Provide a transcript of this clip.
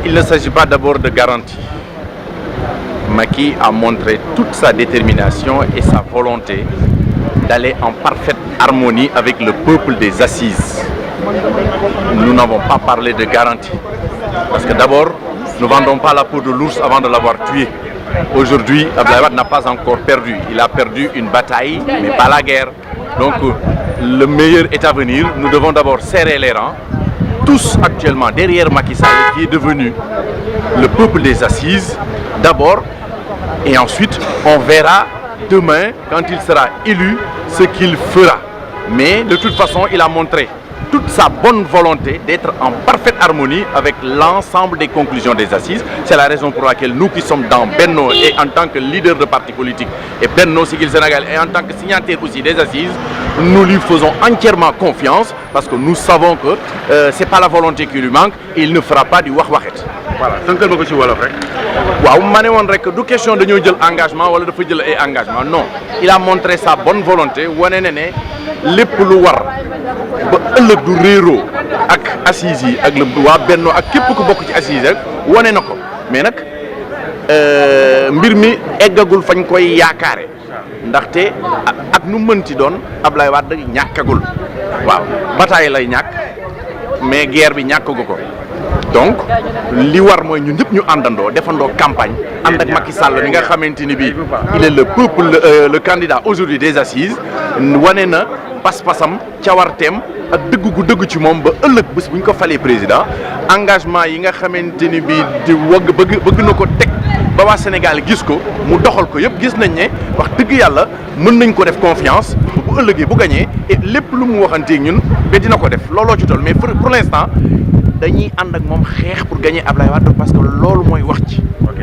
Il ne s'agit pas d'abord de garantie. Macky a montré toute sa détermination et sa volonté d'aller en parfaite harmonie avec le peuple des assises. Nous n'avons pas parlé de garantie. Parce que d'abord, nous ne vendons pas la peau de l'ours avant de l'avoir tué. Aujourd'hui, Abdoulaye Wade n'a pas encore perdu. Il a perdu une bataille, mais pas la guerre. Donc, le meilleur est à venir. Nous devons d'abord serrer les rangs. Tous actuellement derrière Macky Sall, qui est devenu le peuple des assises, d'abord. Et ensuite, on verra demain, quand il sera élu, ce qu'il fera. Mais de toute façon, il a montré toute sa bonne volonté d'être en parfaite harmonie avec l'ensemble des conclusions des assises. C'est la raison pour laquelle nous qui sommes dans Benno et en tant que leader de parti politique et Benno Siggil Sénégal et en tant que signataire aussi des assises, nous lui faisons entièrement confiance parce que nous savons que c'est pas la volonté qui lui manque et il ne fera pas du wax-waxet. Voilà tënkal ma ko ci wolof rek. waaw ma ne woon rek du question dañoo jël engagement wala dafa jël ay engagement non il a montré sa bonne volonté wane na ne lépp lu war ba ëllëg du réeroo ak assises yi ak waa Benno ak képp ku bokk ci assises rek wane na ko mais nag mbir mi eggagul fañ koy yaakaare ndaxte ak nu mënti doon Abdoulaye Wade ñàkkagul waaw bataille lay ñàkk mais guerre bi ñàkkagu ko donc li war mooy ñun ñëpp ñu àndandoo defandoo campagne ànd ak Macky Sall mi nga xamante ni bii il est le peuple le candidat aujourd'hui des assises wane na pas-pasam cawarteem ak dëgg gu dëgg ci moom ba ëllëg bés bu ñu ko falee président engagement yi nga xamante ni bii di bëgg na ko teg ba waa Sénégal gis ko mu doxal ko yëpp gis nañ ne wax dëgg yàlla mën nañ ko def confiance bu ëllëgee bu gagné et lépp lu mu waxanteeg ñun ba dina ko def looloo ci toll mais pour l'instant dañuy ànd ak moom xeex pour gagner Abdoulaye Wade parce que loolu mooy wax ci